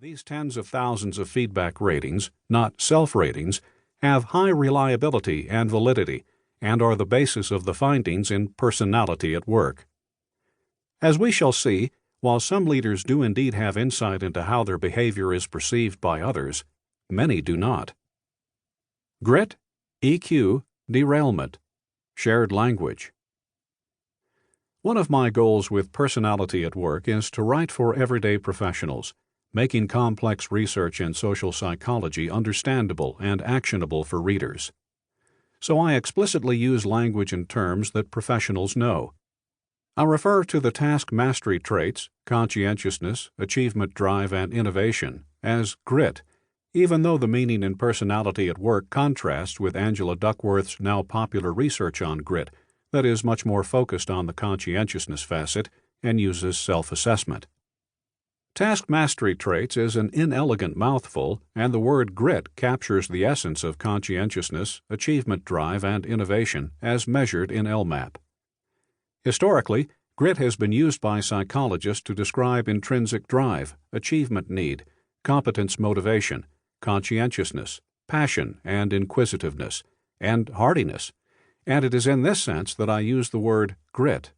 These tens of thousands of feedback ratings, not self-ratings, have high reliability and validity and are the basis of the findings in Personality at Work. As we shall see, while some leaders do indeed have insight into how their behavior is perceived by others, many do not. Grit, EQ, derailment, shared language. One of my goals with Personality at Work is to write for everyday professionals, making complex research in social psychology understandable and actionable for readers. So I explicitly use language and terms that professionals know. I refer to the task mastery traits, conscientiousness, achievement drive, and innovation as grit, even though the meaning in Personality at Work contrasts with Angela Duckworth's now popular research on grit that is much more focused on the conscientiousness facet and uses self-assessment. Task mastery traits is an inelegant mouthful, and the word grit captures the essence of conscientiousness, achievement drive, and innovation as measured in LMAP. Historically, grit has been used by psychologists to describe intrinsic drive, achievement need, competence motivation, conscientiousness, passion and inquisitiveness, and hardiness, and it is in this sense that I use the word grit.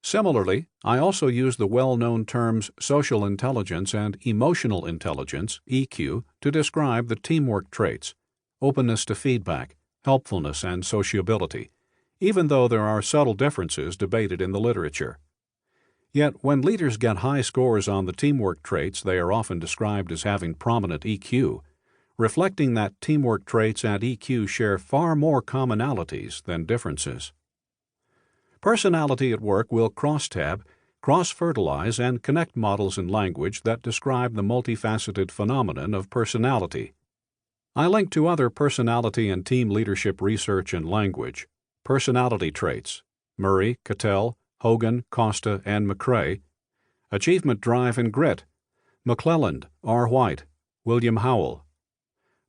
Similarly, I also use the well-known terms social intelligence and emotional intelligence, EQ, to describe the teamwork traits, openness to feedback, helpfulness, and sociability, even though there are subtle differences debated in the literature. Yet, when leaders get high scores on the teamwork traits, they are often described as having prominent EQ, reflecting that teamwork traits and EQ share far more commonalities than differences. Personality at Work will cross-tab, cross-fertilize, and connect models in language that describe the multifaceted phenomenon of personality. I link to other personality and team leadership research and language, personality traits, Murray, Cattell, Hogan, Costa, and McGraw, achievement drive and grit, McClelland, R. White, William Howell,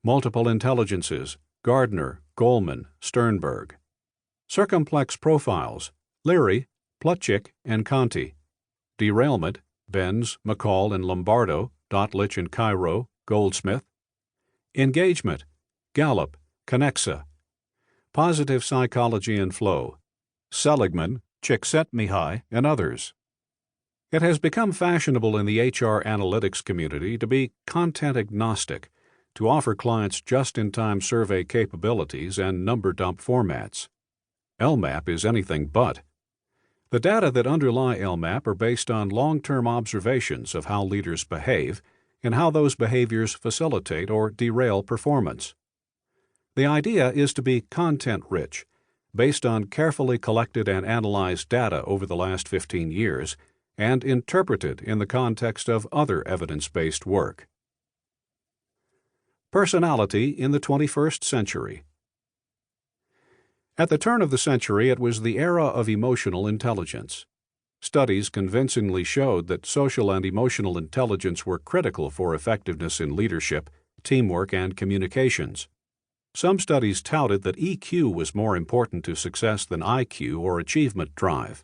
multiple intelligences, Gardner, Goleman, Sternberg, circumplex profiles, Leary, Plutchik, and Conti, derailment, Benz, McCall, and Lombardo, Dotlich and Cairo, Goldsmith, engagement, Gallup, Conexa, positive psychology and flow, Seligman, Csikszentmihalyi, and others. It has become fashionable in the HR analytics community to be content agnostic, to offer clients just-in-time survey capabilities and number dump formats. LMAP is anything but. The data that underlie LMAP are based on long-term observations of how leaders behave and how those behaviors facilitate or derail performance. The idea is to be content-rich, based on carefully collected and analyzed data over the last 15 years and interpreted in the context of other evidence-based work. Personality in the 21st century. At the turn of the century, it was the era of emotional intelligence. Studies convincingly showed that social and emotional intelligence were critical for effectiveness in leadership, teamwork, and communications. Some studies touted that EQ was more important to success than IQ or achievement drive.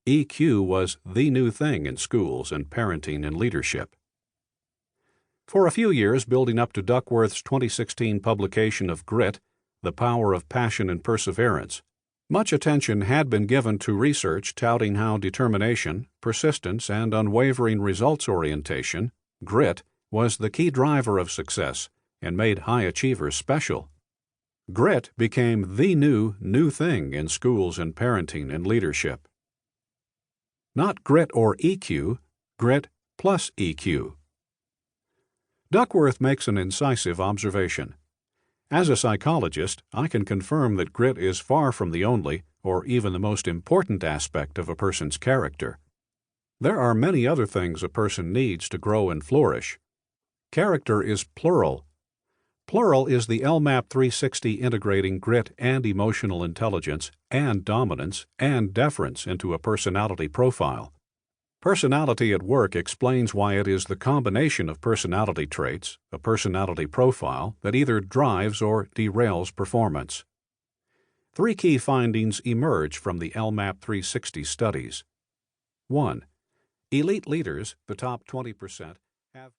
EQ was the new thing in schools and parenting and leadership. For a few years, building up to Duckworth's 2016 publication of Grit, The Power of Passion and Perseverance, much attention had been given to research touting how determination, persistence, and unwavering results orientation, grit, was the key driver of success and made high achievers special. Grit became the new thing in schools and parenting and leadership. Not grit or EQ, grit plus EQ. Duckworth makes an incisive observation. As a psychologist, I can confirm that grit is far from the only, or even the most important aspect of a person's character. There are many other things a person needs to grow and flourish. Character is plural. Plural is the LMAP 360 integrating grit and emotional intelligence and dominance and deference into a personality profile. Personality at Work explains why it is the combination of personality traits, a personality profile, that either drives or derails performance. 3 key findings emerge from the LMAP 360 studies. 1. Elite leaders, the top 20%, have